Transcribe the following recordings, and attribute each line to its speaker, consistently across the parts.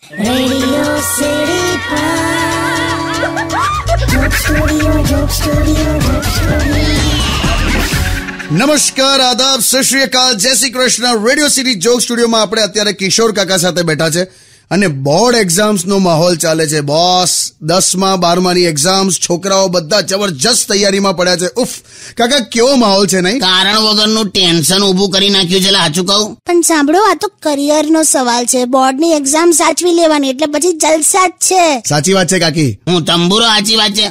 Speaker 1: Radio city joke studio.
Speaker 2: નમસ્કાર, આદાબ, સત શ્રી અકાલ, જય Shri Krishna. Radio city joke સ્ટુડિયોમાં આપણે અત્યારે કિશોર કાકા સાથે બેઠા છે અને બોર્ડ એક્ઝામ્સ નો માહોલ ચાલે છે. બોસ, 10મા 12માની એક્ઝામ્સ, છોકરાઓ બધા જબરજસ્ત તૈયારીમાં પડ્યા છે. ઉફ કાકા, કેવો માહોલ છે નહીં?
Speaker 3: કારણ વગરનું ટેન્શન ઊભું કરી નાખ્યું છે. સાચું કહું?
Speaker 1: પણ સાંભળો, આ તો કરિયર નો સવાલ છે. બોર્ડની એક્ઝામ સાચવી લેવાની એટલે પછી જલસા જ છે.
Speaker 2: સાચી વાત છે કાકી.
Speaker 3: હું તંબુરો, સાચી વાત છે.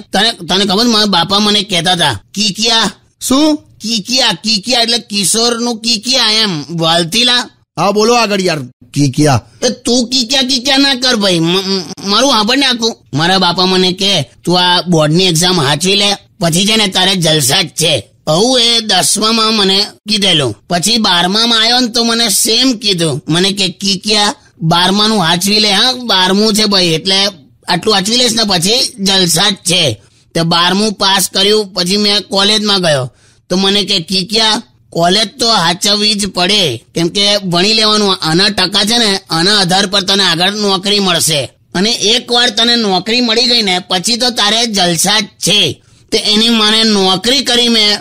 Speaker 3: તને ખબર, મારા બાપા મને કહેતા હતા કીકિયા.
Speaker 2: શું?
Speaker 3: કીકિયા એટલે કિશોર નું કીકિયા, એમ વાલતીલા.
Speaker 2: હા બોલો આગળ યાર. કીકિયા
Speaker 3: તું કીકિયા ના કર ભાઈ, મારું સાંભળ ને આખું. મારા બાપા મને કે તું આ બોર્ડની એક્ઝામ હાચવી લે, પછી છે ને તારે જલસા જ છે. બહુ એ 10માં મને કીધેલું. પછી 12માં આવ્યો ને તો મને સેમ કીધું. મને કે કીકિયા 12નું હાચવી લે. હા, 12મું છે ભાઈ, એટલે આટલું હાચવી લઈશ ને પછી જલસા જ છે. તો 12મું પાસ કર્યું, પછી મેં કોલેજમાં ગયો તો મને કે કીકિયા કોલેજ તો હાચવવી જ પડે, કેમ કે ભણી લેવાનું. આના ટકા છે ને, આના આધાર પર તને આગળ નોકરી મળશે, અને એકવાર તને નોકરી મળી ગઈ ને પછી તો તારે જલસા જ છે. તો એની મને નોકરી કરી મેં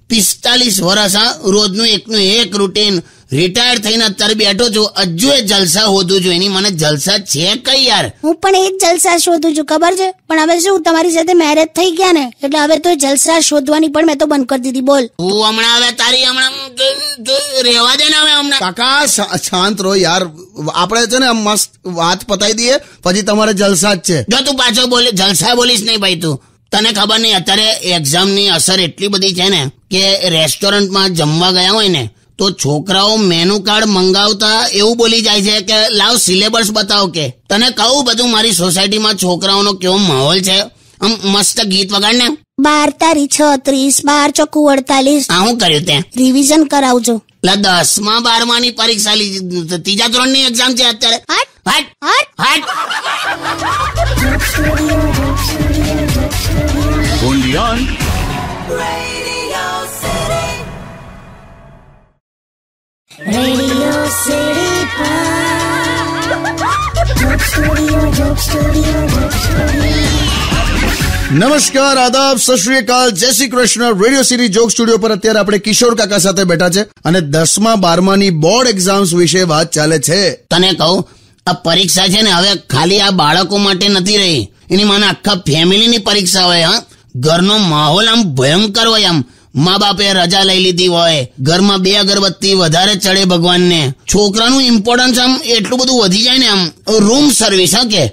Speaker 3: 45 વર્ષ. રોજનું એકનું એક રૂટીન. રિટાયર થઈને અત્યારે બેઠો છું, હજુ એ જલસા હોતું છું. એની મને જલસા છે કઈ યાર?
Speaker 1: હું પણ એ જ જલસા શોધું છું, ખબર છે. પણ હવે શું, તમારી સાથે મેરેજ થઈ ગયા ને એટલે હવે તો જલસા શોધવાની પણ મેં તો બંધ કરી દીધી. બોલ
Speaker 3: તું હમણાં હવે તારી હમણાં રેવા દે ને હવે હમણાં.
Speaker 2: કાકા શાંત રહો યાર, આપણે છે ને મસ્ત વાત પતાવી દઈએ, પછી તમારે જલસા જ છે.
Speaker 3: જો તું પાછો બોલે જલસા બોલીશ નહીં ભાઈ તું. તને ખબર નહીં, અત્યારે એક્ઝામની અસર એટલી બધી છે ને કે રેસ્ટોરન્ટમાં જમવા ગયા હોય ને તો છોકરાઓ મેનુ કાર્ડ મંગાવતા એવું બોલી જાય છે કે લાવ સિલેબસ બતાવો. કે તને કહું બધું, મારી સોસાયટીમાં છોકરાઓનો કેવો માહોલ છે. આમ મસ્ત ગીત વગાડ ને.
Speaker 1: 12 તારી 36, 12 ચોખ્ખું 48.
Speaker 3: આ શું કર્યું તે?
Speaker 1: રિવિઝન કરાવજો.
Speaker 3: 10મા 12માની પરીક્ષા લીધી, ત્રીજા ધોરણની એક્ઝામ છે અત્યારે. હટ હટ હટ.
Speaker 1: Radio city joke studio.
Speaker 2: નમસ્કાર, આદાબ, સત શ્રી અકાલ, જય Shri Krishna. Radio city joke studio પર અત્યારે આપણે કિશોર કાકા સાથે બેઠા છે અને 10મા 12માની બોર્ડ એક્ઝામ્સ વિશે વાત ચાલે છે.
Speaker 3: તને કહું, આ પરીક્ષા છે ને હવે ખાલી આ બાળકો માટે નથી રહી, એની મને આખા ફેમિલીની પરીક્ષા હોય. હા, ઘરનો માહોલ આમ ભયંકર હોય. આમ મા બાપે રજા લઈ લીધી હોય, ઘરમાં 2 અગરબત્તી વધારે ચડે ભગવાનને. છોકરાનું ઇમ્પોર્ટન્સ આમ એટલું બધું વધી જાય ને. આમ રૂમ સર્વિસ, હા કે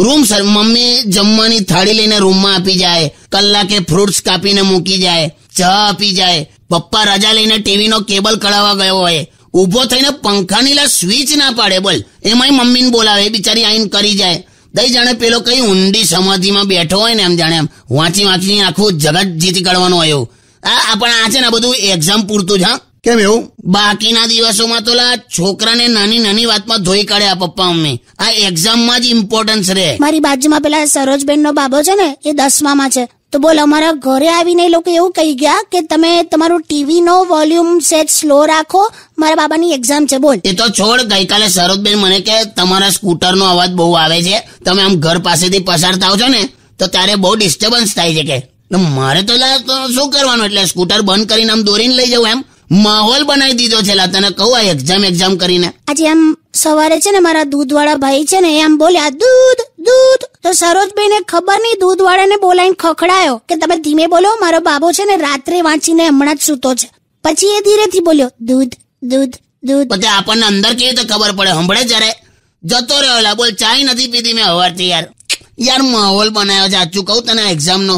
Speaker 3: રૂમ સર્વિસ. મમ્મી જમવાની થાળી લઈને રૂમમાં આપી જાય, કલાકે ફ્રૂટ્સ કાપીને મૂકી જાય, ચા આપી જાય. પપ્પા રજા લઈને ટીવીનો કેબલ કઢાવવા ગયો હોય, ઉભો થઈને પંખાની લા સ્વિચ ના પાડે. બોલ, એમાંય મમ્મીને બોલાવે, બિચારી આઈને કરી જાય. દઈ જાણે પેલો કઈ ઊંડી સમાધિમાં બેઠો હોય ને, એમ જાણે એમ વાંચી આખું જગત જીતી કાઢવાનું હોય એવું. પણ આ છે ને બધું એક્ઝામ પૂરતું જ. હા,
Speaker 2: કેમ એવું?
Speaker 3: બાકીના દિવસોમાં તો છોકરાને નાની નાની વાતમાં ધોઈ કાઢે આ પપ્પા મમ્મી. આ એક્ઝામમાં જ ઇમ્પોર્ટન્સ રહે.
Speaker 1: મારી બાજુમાં પેલા સરોજબેન નો બાબો છે ને, એ 10માં છે. તો બોલ, અમારા ઘરે આવીને એ લોકો એવું કહી ગયા કે તમે તમારું ટીવી નો વોલ્યુમ સેટ સ્લો રાખો, મારા બાબાની એક્ઝામ છે. બોલ.
Speaker 3: એ તો છોડ, ગઈકાલે સરોજબેન મને કે તમારા સ્કૂટરનો અવાજ બહુ આવે છે, તમે આમ ઘર પાસેથી પસાર થાવ છો ને તો ત્યારે બહુ ડિસ્ટર્બન્સ થાય છે. કે મારે તો શું કરવાનું, એટલે સ્કૂટર બંધ કરીને આમ દોરીને લઈ જવું. એમ માહોલ બનાવી દીધો છે. તને કહું, આ એક્ઝામ કરીને
Speaker 1: આજે આમ સવારે છે ને મારા દૂધવાળા ભાઈ છે ને, એમ બોલ્યા દૂધ દૂધ. તો સરોજભાઈને ખબર નહીં, દૂધવાળાને બોલાઈને ખખડાયો કે તમે ધીમે બોલો, મારો બાબો છે ને રાત્રે વાંચીને હમણાં જ સૂતો છે. પછી એ ધીરેથી બોલ્યો દૂધ દૂધ દૂધ.
Speaker 3: પછી આપણને અંદર કેવી રીતે ખબર પડે? હંભળે જયારે જતો રહ્યો. બોલ, ચાય નથી પીધી મેં હવારથી. યાર માહોલ બનાવ્યો છે. સાચું કહું તને, એક્ઝામનો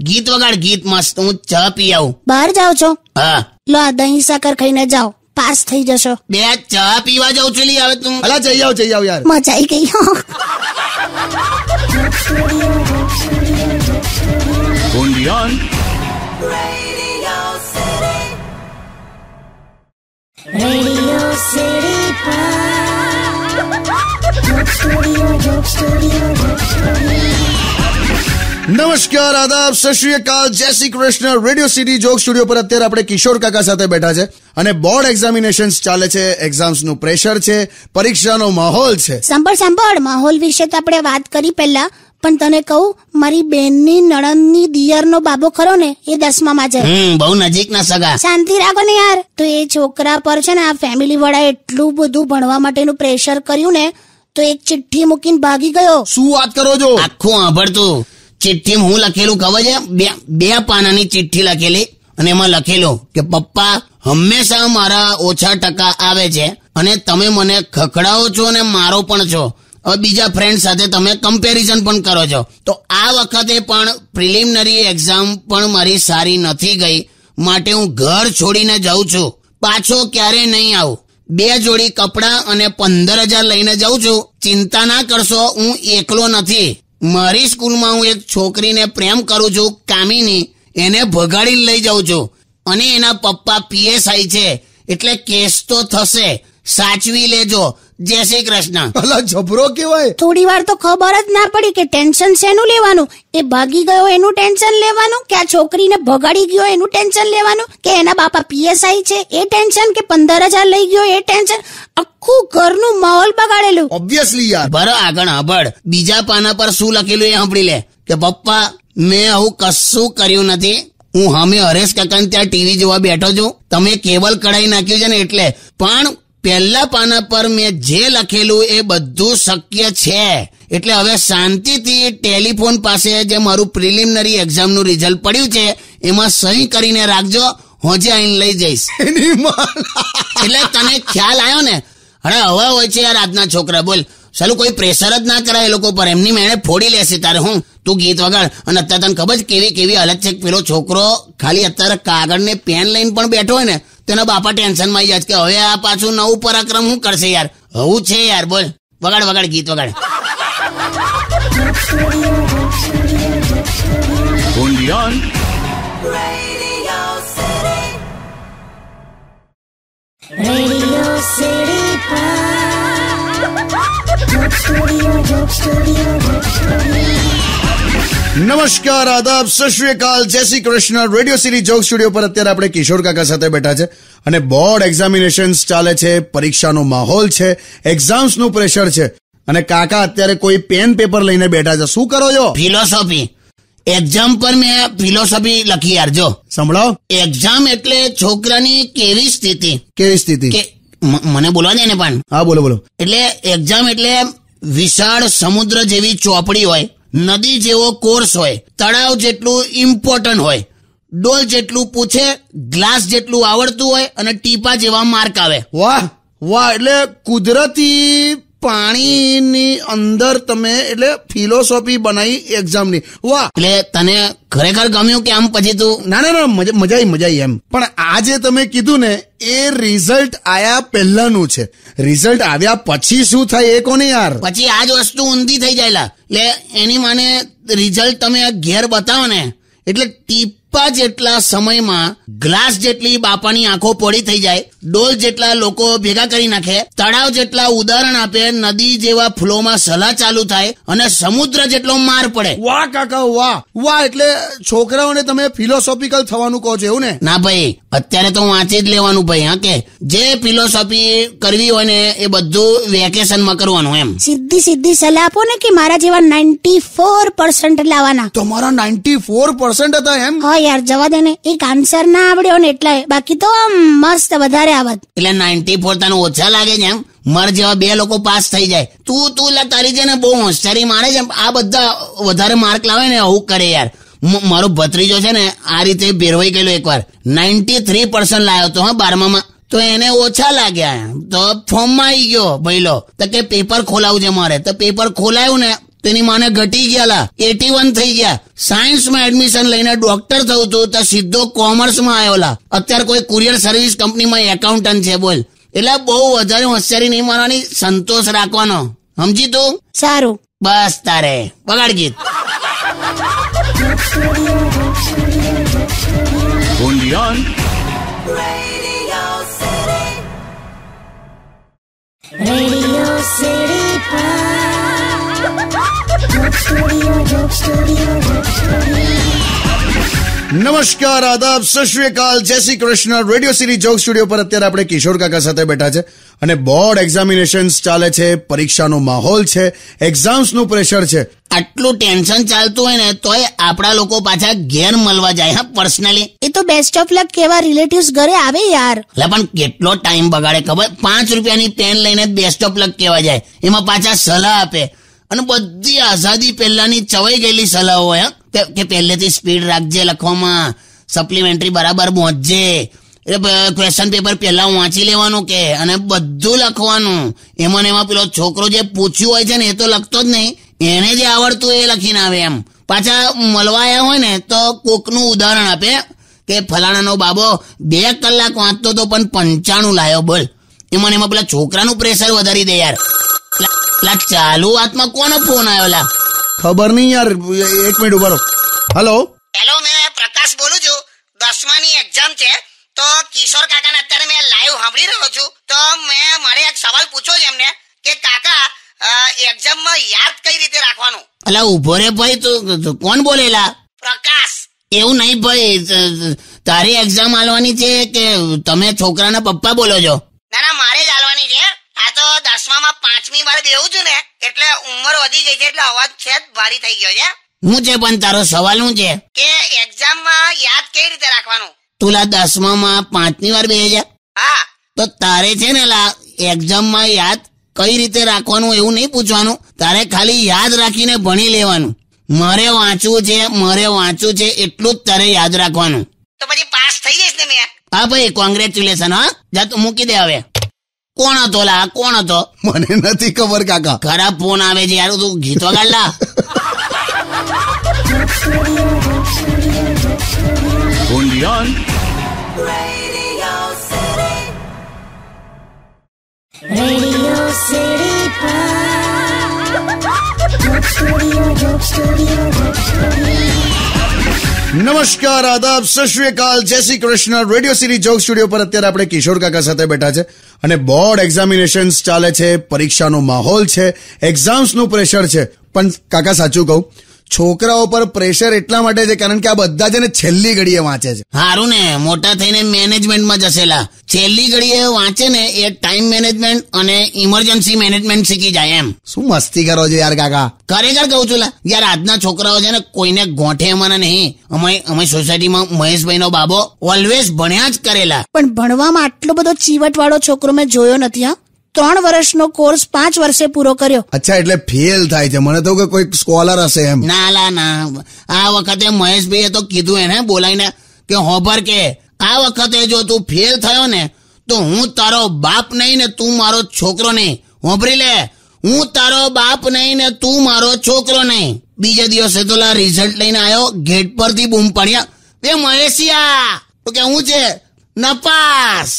Speaker 3: ગીત વગાડ, ગીત મસ્ત. હું ચા પી આવું.
Speaker 1: બહાર જાઓ છો?
Speaker 3: હા.
Speaker 1: લો, આ દહીં સાકર ખાઈને જાઓ, પાસ થઈ જશો.
Speaker 3: 2 ચા પીવા જાઉં છું. હવે તું
Speaker 2: અલા જઈ આવ યાર.
Speaker 1: મજા આવી ગઈ. રેડિયો સિટી
Speaker 2: નમસ્કાર, આદાબ, સત શ્રી અકાલ, જય Shri Krishna. Radio city joke studio પર અત્યારે આપણે કિશોર કાકા સાથે બેઠા છે અને બોર્ડ એક્ઝામિનેશન્સ ચાલે છે, એક્ઝામ્સ નું પ્રેશર છે, પરીક્ષાનો માહોલ છે.
Speaker 1: સાંભળ, માહોલ વિશે તો આપણે વાત કરી પહેલા, પણ તને કહું, મારી બેનની નણંદની દિયરનો બાબો ખરો ને, એ 10માં છે.
Speaker 3: બહુ નજીક ના સગા.
Speaker 1: શાંતિ રાખો ને યાર. તો એ છોકરા પર છે ને આ ફેમિલી વાળા એટલું બધું ભણવા માટેનું પ્રેશર કર્યું ને, તો એક ચિઠ્ઠી મૂકીને ભાગી ગયો.
Speaker 2: શું વાત કરો છો?
Speaker 3: આખું સાંભળતું. ચિઠ્ઠી હું લખેલું ખબર છે? બે પાનાની ચિઠ્ઠી લખેલી અને એમાં લખેલું કે પપ્પા, હંમેશા મારા ઓછા ટકા આવે છે અને તમે મને ખખડાવો છો અને મારો પણ છો. હવે બીજા ફ્રેન્ડ સાથે તમે કમ્પેરિઝન પણ કરો છો. તો આ વખતે પણ પ્રિલિમિનરી એક્ઝામ પણ મારી સારી નથી ગઈ, માટે હું ઘર છોડીને જાઉં છું. પાછો ક્યારે નહીં આવું. 2 જોડી કપડાં અને 15,000 લઈને જાઉં છું. ચિંતા ના કરશો, હું એકલો નથી. મારી સ્કૂલમાં હું એક છોકરીને પ્રેમ કરું છું, કામિની. એને ભગાડીને લઈ જાઉં છું અને એના પપ્પા PSI છે, એટલે કેસ તો થશે. સાચવી લેજો. જય શ્રી કૃષ્ણ.
Speaker 2: અલા, જબરો કેવાય.
Speaker 1: થોડી વાર તો ખબર જ ના પડી કે ટેન્શન શેનું લેવાનું. એ ભાગી ગયો એનું ટેન્શન લેવાનું, કે આ છોકરીને ભગાડી ગયો એનું ટેન્શન લેવાનું, કે એના બાપા PSI છે એ ટેન્શન, કે 15,000 લઈ ગયો એ ટેન્શન. આખું ઘરનું માહોલ બગાડેલું.
Speaker 2: ઓબ્વિયસલી યાર.
Speaker 3: બરો આગળ સાંભળ. બીજા પાના પર શું લખેલું એ સાંભળી લે કે પપ્પા, મેં આવું કશું કર્યું નથી. હું સામે હરેશ કાકા ત્યાં ટીવી જોવા બેઠો છું. તમે કેબલ કઢાઈ નાખ્યું છે ને એટલે. પણ પહેલા પાના પર મેં જે લખેલું એ બધું શક્ય છે. એટલે હવે શાંતિથી ટેલિફોન પાસે જે મારું પ્રિલિમિનરી એક્ઝામનું રિઝલ્ટ પડ્યું છે એમાં સહી કરીને રાખજો. હોજે આઈને લઈ જઈશ. એટલે તને ખ્યાલ આવ્યો ને? અરે હવે હોય છે યાર આજના છોકરા. બોલ, ચાલું કોઈ પ્રેશર જ ના કરાય એ લોકો પર. એમની મેળે ફોડી લેશે. તારે હું તું ગીત વગાડ. અને અત્યારે તને ખબર છે કેવી હાલત છે? પેલો છોકરો ખાલી અત્યારે કાગળ ને પેન લઈને પણ બેઠો હોય ને, તેના બાપા ટેન્શન માં આવી જાય કે હવે આ પાછું નવું પરાક્રમ શું કરશે યાર. આવું છે યાર. બોલ, વગાડ ગીત વગાડ.
Speaker 2: નમસ્કાર, આદાબ, સત શ્રી અકાલ, જય Shri Krishna. Radio city joke studio પર અત્યારે આપણે કિશોર કાકા સાથે બેઠા છે અને બોર્ડ એક્ઝામિનેશન્સ ચાલે છે, પરીક્ષાનો માહોલ છે, એક્ઝામ્સ નું પ્રેશર છે અને કાકા અત્યારે કોઈ પેન પેપર લઈને બેઠા છે. શું કરો છો?
Speaker 3: ફિલોસોફી. એક્ઝામ પર મેં ફિલોસોફી લખી યાર. જો
Speaker 2: સંભળાવો.
Speaker 3: એક્ઝામ એટલે છોકરાની કેવી સ્થિતિ કે મને બોલવા દે ને પણ.
Speaker 2: હા, બોલો.
Speaker 3: એટલે એક્ઝામ એટલે વિશાળ સમુદ્ર જેવી ચોપડી હોય, નદી જેવો કોર્સ હોય, તળાવ જેટલું ઇમ્પોર્ટન્ટ હોય, ડોલ જેટલું પૂછે, ગ્લાસ જેટલું આવડતું હોય અને ટીપા જેવા માર્ક આવે.
Speaker 2: વાહ, એટલે કુદરતી પાણીની અંદર તમે એટલે ફિલોસોફી બનાવી એક્ઝામની. વાહ.
Speaker 3: એટલે તને ખરેખર ગમ્યું કે આમ પછી તું?
Speaker 2: ના, મજા આવી એમ. પણ આ જે તમે કીધું ને એ રિઝલ્ટ આયા પહેલાનું છે. રિઝલ્ટ આવ્યા પછી શું થાય એ કોને યાર?
Speaker 3: પછી આ જ વસ્તુ ઊંધી થઈ જાય. એટલે એની માને રિઝલ્ટ તમે ઘેર બતાવો ને એટલે ટીપા જેટલા સમયમાં ગ્લાસ જેટલી બાપાની આંખો પોળી થઈ જાય, ડોલ જેટલા લોકો ભેગા કરી નાખે, તળાવ જેટલા ઉદાહરણ આપે, નદી જેવા ફ્લોમાં સલાહ ચાલુ થાય અને સમુદ્ર જેટલો માર પડે.
Speaker 2: વાહ કાકા, વાહ. એટલે છોકરાઓને તમે ફિલોસોફિકલ થવાનું કહો છો એવું ને?
Speaker 3: ના ભાઈ, અત્યારે તો વાંચી જ લેવાનું ભાઈ. હા, કે જે ફિલોસોફી કરવી હોય ને એ બધું વેકેશનમાં કરવાનું એમ.
Speaker 1: સીધી સલાહ આપો ને કે મારા જેવા 94% લાવવાના.
Speaker 2: તમારા 94% હતા એમ?
Speaker 1: હા યાર, જવા દે ને. એક આન્સર ના આવડ્યો ને એટલે. બાકી તો મસ્ત વધારે આવત.
Speaker 3: એટલે 94 તને ઓછા લાગે છે એમ? માર જેવા 2 લોકો પાસ થઈ જાય. તું તારી છે ને બહુ હોશિયારી મારે છે. આ બધા વધારે માર્ક લાવે ને આવું કરે યાર. મારો ભત્રીજો છે ને આ રીતે ભેરવાઈ ગયેલો એકવાર. 93% લાવ્યો તો 12માં. તો એને ઓછા લાગ્યા તો ફોર્મમાં આવી ગયો ભઈલો. તો કે પેપર ખોલાવું છે મારે. તો પેપર ખોલાયું ને તેની માને ઘટી ગયા, 81 થઈ ગયા. સાયન્સમાં એડમિશન લઈને ડોક્ટર થયું હતું તો સીધો કોમર્સમાં આવ્યો. અત્યારે કોઈ કુરિયર સર્વિસ કંપનીમાં એકાઉન્ટન્ટ છે. બોલ. એટલે બહુ વધારે હોશિયારી નહીં મારવાની, સંતોષ રાખવાનો. સમજી તું?
Speaker 1: સારું.
Speaker 3: બસ તારે વગાડ ગીત.
Speaker 1: Radio city joke studio.
Speaker 2: નમસ્કાર, આદાબ, સત શ્રી અકાલ, જય Shri Krishna. Radio city joke studio પર અત્યારે આપણે કિશોર કાકા સાથે બેઠા છે અને બોર્ડ એક્ઝામિનેશન્સ ચાલે છે, પરીક્ષાનો માહોલ છે, એક્ઝામ્સનું પ્રેશર છે.
Speaker 3: આટલું ટેન્શન ચાલતું હોય ને તોય આપણા લોકો પાછા ઘેર મળવા જાય. હા, પર્સનલી
Speaker 1: એ તો બેસ્ટ ઓફ લક કેવા રિલેટિવ્સ ઘરે આવે યાર.
Speaker 3: એટલે પણ કેટલો ટાઈમ બગાડે ખબર? 5 રૂપિયાની પેન લઈને બેસ્ટ ઓફ લક કહેવા જાય, એમાં પાછા સલાહ આપે અને બધી આઝાદી પહેલાની ચવાઈ ગયેલી સલાહ હોય કે પહેલેથી સ્પીડ રાખજે લખવામાં, સપ્લિમેન્ટરી બરાબર પહોંચજે, ક્વેશ્ચન પેપર પહેલા વાંચી લેવાનું કે અને બધું લખવાનું. એમાં ને એમાં પેલો છોકરો જે પૂછ્યું હોય છે ને એ તો લખતો જ નહીં, એને જે આવડતું એ લખીને આવે. એમ પાછા મળવા આવ્યા હોય ને તો કોકનું ઉદાહરણ આપે કે ફલાણાનો બાબો 2 કલાક વાંચતો તો પણ 95 લાયો. બોલ, એમાં એમાં પેલા છોકરાનું પ્રેશર વધારી દે યાર. ચાલુ વાતમાં કોનો ફોન આવ્યો? લા
Speaker 2: ખબર નહીં યાર, 1 મિનિટ ઉભા રહો. હેલો
Speaker 4: હેલો, મેં પ્રકાશ બોલું છું. 10માની એક્ઝામ છે તો કિશોર કાકાને અત્યારે મેં લાઈવ સાંભળી રહ્યો છું. તો મેં મારે એક સવાલ પૂછ્યો છે એમને કે કાકા એક્ઝામમાં યાદ કઈ રીતે રાખવાનું?
Speaker 3: અલા ઉભો રે ભાઈ, તું કોણ બોલેલા?
Speaker 4: પ્રકાશ.
Speaker 3: એવું નહીં ભાઈ, તારી એક્ઝામ આલવાની છે કે તમે છોકરાના પપ્પા બોલો છો?
Speaker 4: ના, મારે જ આલવાની છે. આ તો 10મામાં 5મી વાર બેહું છું ને એટલે ઉંમર વધી ગઈ છે એટલે અવાજ છે જ ભારી થઈ ગયો છે.
Speaker 3: હું છે પણ તારો સવાલ શું છે?
Speaker 4: કે એક્ઝામમાં યાદ કઈ રીતે રાખવાનું?
Speaker 3: તુલા 10મામાં 5મી વાર બેહે છે?
Speaker 4: હા.
Speaker 3: તો તારે છે ને લા એક્ઝામમાં યાદ કઈ રીતે રાખવાનું એવું નહીં પૂછવાનું, તારે ખાલી યાદ રાખીને ભણી લેવાનું. મારે વાંચવું છે એટલું જ તારે યાદ રાખવાનું.
Speaker 4: તો પછી પાસ થઈ જઈશ ને મેં?
Speaker 3: હા ભાઈ, કોંગ્રેચ્યુલેશન. હા, જા તું મૂકી દે હવે. કોણ હતો લા? કોણ હતો?
Speaker 2: મને નથી ખબર કાકા.
Speaker 3: ખરાબ ફોન આવે છે યાર, તું ગીત વગાડ લા.
Speaker 2: નમસ્કાર, આદાબ, સત શ્રી અકાલ, જય Shri Krishna. Radio city joke studio પર અત્યારે આપણે કિશોર કાકા સાથે બેઠા છે અને બોર્ડ એક્ઝામિનેશન્સ ચાલે છે, પરીક્ષાનો માહોલ છે, એક્ઝામ્સનું પ્રેશર છે. પણ કાકા સાચું કહું, છોકરાઓ પર પ્રેશર એટલા માટે છે કારણ કે આ બધા છે ને છેલ્લી ઘડીએ વાંચે છે.
Speaker 3: હારું ને, મોટા થઈને મેનેજમેન્ટમાં જશેલા. છેલ્લી ઘડીએ વાંચે ને એ ટાઈમ મેનેજમેન્ટ અને ઇમરજન્સી મેનેજમેન્ટ શીખી જાય. એમ
Speaker 2: શું મસ્તી કરો છો યાર કાકા?
Speaker 3: ખરેખર કહું છું લા યાર, આજના છોકરાઓ છે ને કોઈને ગોઠે એમાં નહીં. અમે સોસાયટીમાં મહેશભાઈનો બાબો ઓલવેઝ ભણ્યા જ કરેલા.
Speaker 1: પણ ભણવામાં આટલો બધો ચીવટ વાળો છોકરો મેં જોયો નથી. હા, 3 વર્ષનો કોર્સ 5 વર્ષે પૂરો કર્યો.
Speaker 2: અચ્છા, એટલે ફેલ થાય છે. મને તો કે કોઈ સ્કોલર હશે એમ.
Speaker 3: ના લા ના, આ વખતે મહેશભાઈએ તો કીધું એને બોલાઈને કે હોભર કે આ વખતે જો તું ફેલ થયો ને તો હું તારો બાપ નહીં ને તું મારો છોકરો નહીં. હોભરી લે, હું તારો બાપ નહીં ને તું મારો છોકરો નહીં. બીજા દિવસે તો લા રિઝલ્ટ લઈને આવ્યો, ગેટ પરથી બૂમ પડ્યા, એ મહેશિયા તો કે હું છે નપાસ.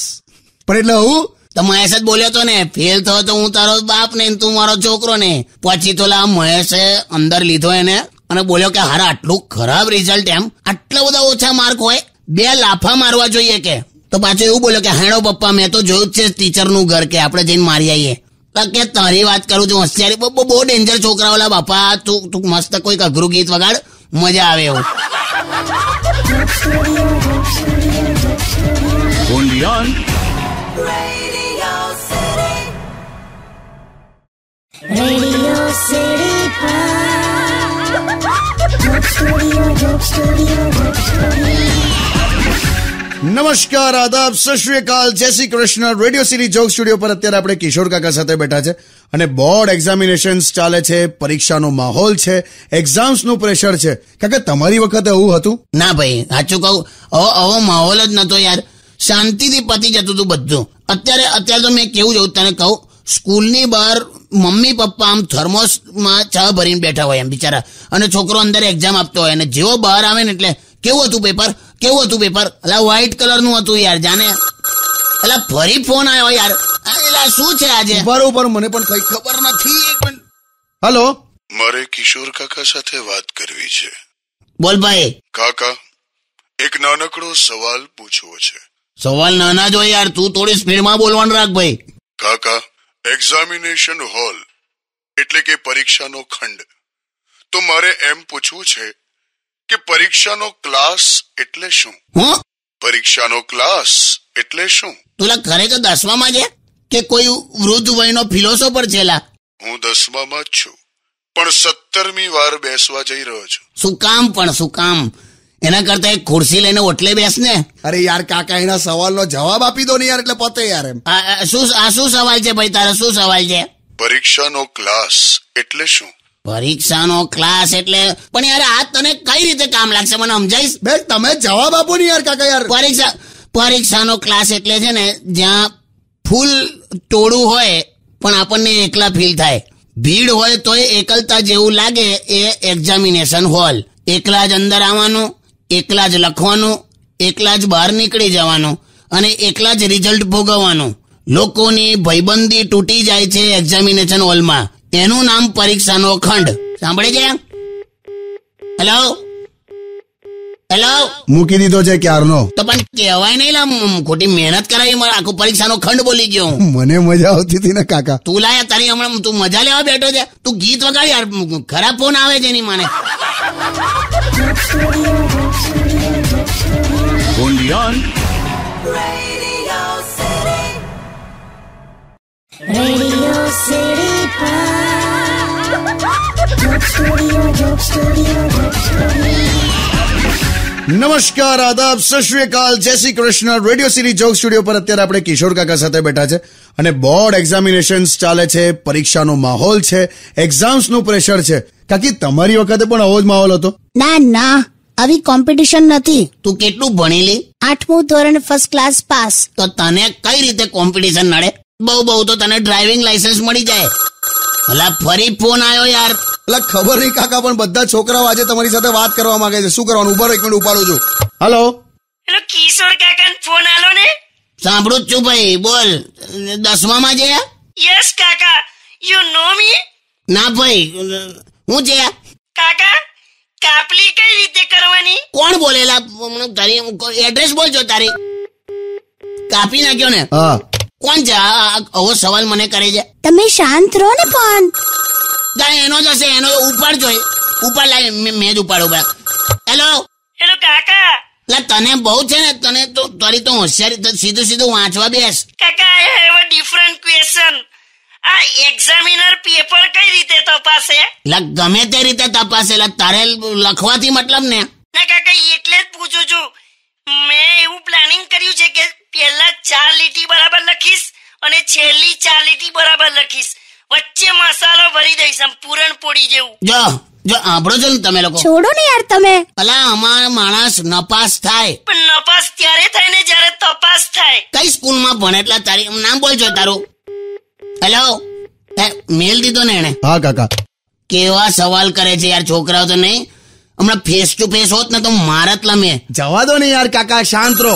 Speaker 2: પણ એટલે હું
Speaker 3: તો મહેશ જ બોલ્યો તો ને, ફેલ થયો તો હું તારો બાપ નહીં તું મારો છોકરો નહીં. પછી તો લા મહેશે અંદર લીધો એને અને બોલ્યો કે હારા આટલું ખરાબ રિઝલ્ટ, એમ આટલા બધા ઓછા માર્ક હોય, 2 લાફા મારવા જોઈએ કે. તો પાછો એવું બોલ્યો કે હેડો પપ્પા, મેં તો જોયું જ છે ટીચરનું ઘર, કે આપણે જઈને મારી આવીએ. કે તારી વાત કરું છું, હોશિયારી બહુ ડેન્જર છોકરાઓ લા બાપા. તું મસ્ત કોઈક અઘરું ગીત વગાડ, મજા આવે એવું.
Speaker 2: નમસ્કાર, આદાબ, સત શ્રી અકાલ, જય Shri Krishna. Radio city joke studio પર અત્યારે આપણે કિશોર કાકા સાથે બેઠા છે અને બોર્ડ એક્ઝામિનેશન્સ ચાલે છે, પરીક્ષાનો માહોલ છે, એક્ઝામ્સનું પ્રેશર છે. કાકા તમારી વખતે એવું હતું?
Speaker 3: ના ભાઈ, સાચું કહું, આવો માહોલ જ નતો યાર. શાંતિથી પતી જતું હતું બધું. અત્યારે તો મેં કેવું જોઉં તને કહું, સ્કૂલની બહાર મમ્મી પપ્પા આમ થર્મોસમાં ચા ભરીને બેઠા હોય એમ બિચારા, અને છોકરો અંદર એક્ઝામ આપતો હોય, અને જેવો બહાર આવે ને એટલે કેવું હતું પેપર? અલા વ્હાઈટ કલરનું હતું યાર. જાને અલા ફરી ફોન આવ્યો યાર. અલા શું છે આજે?
Speaker 2: બરોબર, મને પણ કઈ ખબર નથી. હેલો,
Speaker 5: મારે કિશોર કાકા સાથે વાત કરવી છે.
Speaker 3: બોલ ભાઈ.
Speaker 5: કાકા, એક નાનકડો સવાલ પૂછવો છે.
Speaker 3: સવાલ નાના જ હોય યાર, તું થોડી સ્પીડમાં બોલવાનું રાખ ભાઈ.
Speaker 5: કાકા, એક્ઝામિનેશન હોલ એટલે કે પરીક્ષાનો ખંડ. તો મારે એમ પૂછવું છે કે પરીક્ષાનો ક્લાસ એટલે શું?
Speaker 3: હું
Speaker 5: પરીક્ષાનો ક્લાસ એટલે શું?
Speaker 3: તુલા ખરેખર 10માં છે કે કોઈ વૃદ્ધ વયનો ફિલોસોફર છે લા?
Speaker 5: હું 10માં જ છું, પણ 17મી વાર બેસવા જઈ રહ્યો છું.
Speaker 3: શું કામ? એના કરતા એક ખુરશી લઈને ઓટલે બેસ ને.
Speaker 2: અરે યાર કાકા, એના સવાલનો જવાબ આપી દો ને યાર, એટલે પતે યાર. એમ
Speaker 3: શું સવાલ છે ભાઈ તારો? શું સવાલ છે?
Speaker 5: પરીક્ષાનો ક્લાસ એટલે શું?
Speaker 3: પરીક્ષાનો ક્લાસ એટલે પણ યાર આ તને કઈ રીતે કામ લાગશે, મને સમજાઈશ?
Speaker 2: બે તમે જવાબ આપો ને યાર કાકા યાર.
Speaker 3: પરીક્ષાનો ક્લાસ એટલે છે ને જ્યાં ફૂલ ટોળું હોય પણ આપણને એકલા ફીલ થાય, ભીડ હોય તો એકલતા જેવું લાગે, એ એક્ઝામિનેશન હોલ. એકલા જ અંદર આવવાનું, એકલા જ લખવાનું, એકલા જ બહાર નીકળી જવાનું અને એકલા જ રિઝલ્ટ ભોગવવાનું. લોકોની ભયબંધી તૂટી જાય છે એક્ઝામિનેશન હોલમાં. એનું નામ પરીક્ષાનો ખંડ. સાંભળે છે? હેલો
Speaker 2: મૂકી દીધો છે ક્યારનો.
Speaker 3: તો પણ કહેવાય નહીં લા, ખોટી મહેનત કરાવી, મારે આખો પરીક્ષાનો ખંડ બોલી ગયો હું.
Speaker 2: મને મજા આવતી હતી ને કાકા.
Speaker 3: તું લાયા તારી હમણાં તું મજા લેવા બેઠો છે. તું ગીત વગાડ યાર, ખરાબ ફોન આવે છે એની મને.
Speaker 2: નમસ્કાર, આદાબ, સત શ્રી અકાલ, જય Shri Krishna. Radio city joke studio પર અત્યારે આપણે કિશોર કાકા સાથે બેઠા છે અને બોર્ડ એક્ઝામિનેશન્સ ચાલે છે, પરીક્ષાનો માહોલ છે, એક્ઝામ્સ નું પ્રેશર છે. કાકી તમારી વખતે પણ આવો જ માહોલ હતો?
Speaker 1: ના, આવી કોમ્પિટિશન નથી.
Speaker 3: તું કેટલું ભણેલી?
Speaker 1: 8મું ધોરણ ફર્સ્ટ ક્લાસ પાસ.
Speaker 3: તો તને કઈ રીતે કોમ્પિટિશન નડે? બહુ તો તને ડ્રાઇવિંગ લાયસન્સ મળી જાય. અલા ફરી ફોન આવ્યો યાર.
Speaker 2: એટલે ખબર નહીં કાકા, પણ બધા છોકરાઓ આજે તમારી સાથે વાત કરવા માંગે છે. શું કરવાનું? ઉભા રહો, 1 મિનિટ ઉપાડું છું. હેલો
Speaker 4: કિશોર કાકા ફોન આલો ને.
Speaker 3: સાંભળું જ છું ભાઈ, બોલ. 10માં છે?
Speaker 4: યસ કાકા, યુ નો મી?
Speaker 3: ના ભાઈ, હું છે
Speaker 4: કાકા? કાપલી કઈ રીતે કરવાની?
Speaker 3: કોણ બોલેલા? તારી એડ્રેસ બોલજો તારી. કાપી નાખ્યો ને?
Speaker 2: હા.
Speaker 3: કોણ છે? આવો સવાલ મને કરે છે.
Speaker 1: તમે શાંત રહો ને પણ.
Speaker 3: એનો જ હશે, એનો ઉપાડજો. ઉપાડ લાય, મેં જ ઉપાડું. હેલો
Speaker 4: કાકા.
Speaker 3: લા તને બહુ છે ને, તને તો તારી તો હોશિયારી. સીધું વાંચવા બેસ.
Speaker 4: કાકા, I have a different question. આ એક્ઝામિનર પેપર કઈ રીતે તપાસે?
Speaker 3: લા ગમે તે રીતે તપાસે, લા તારે લખવાથી મતલબ ને.
Speaker 4: ના કાકા, એટલે જ પૂછું છું. મેં એવું પ્લાનિંગ કર્યું છે કે પહેલા 4 લીટી બરાબર લખીશ અને છેલ્લી 4 લીટી બરાબર લખીશ. વચ્ચે મસાલો ભરી દઈશ, આમ પૂરણપોળી જેવું.
Speaker 3: જો આંભળો છો ને તમે લોકો?
Speaker 1: છોડો ને યાર તમે.
Speaker 3: અલા અમારા માણસ નપાસ થાય.
Speaker 4: પણ નપાસ ત્યારે થાય ને જ્યારે તપાસ થાય.
Speaker 3: કઈ સ્કૂલમાં ભણે? એટલે તારી નામ બોલજો તારું. હેલો, મેલ દીધો ને એને?
Speaker 2: હા કાકા.
Speaker 3: કેવા સવાલ કરે છે યાર છોકરાઓ. તો નહીં હમણાં ફેસ ટુ ફેસ હોત ને તો મારત લા મેં.
Speaker 2: જવા દો ને યાર કાકા, શાંત રહો.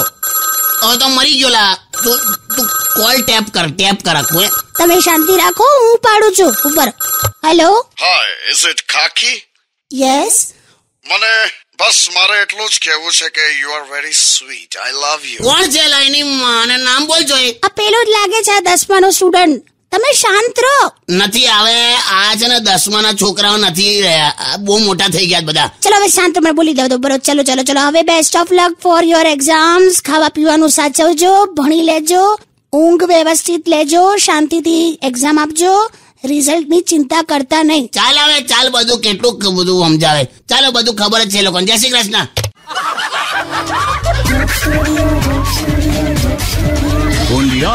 Speaker 3: હવે તો મરી ગયો લા. તું કોલ ટેપ કર આખું.
Speaker 1: તમે શાંતિ રાખો, હું પાડું છું ઉપર. હેલો.
Speaker 5: હાય, ઇઝ ઇટ ખાકી?
Speaker 1: યસ.
Speaker 5: મને બસ મારે એટલું જ કહેવું છે કે you are very sweet. I love you.
Speaker 3: કોણ છે લા? એની માને નામ બોલજો.
Speaker 1: આ પેલો જ લાગે છે, આ 10માનો સ્ટુડન્ટ. તમે શાંત રહો.
Speaker 3: નથી, હવે આ છે ને 10માના છોકરાઓ નથી રહ્યા, બહુ મોટા થઈ ગયા બધા.
Speaker 1: ચલો હવે શાંત મને બોલી દો. બરોબર, ચલો. હવે best of luck for your exams. ખાવા પીવાનું સાચવજો, ભણી લેજો, ઊંઘ વ્યવસ્થિત લેજો, શાંતિથી એક્ઝામ આપજો, રિઝલ્ટની ચિંતા કરતા નહીં.
Speaker 3: ચાલ હવે ચાલ, બધું કેટલું બધું સમજાવે. ચાલો, બધું ખબર જ છે લોકોને. જય શ્રી કૃષ્ણ.
Speaker 6: Radio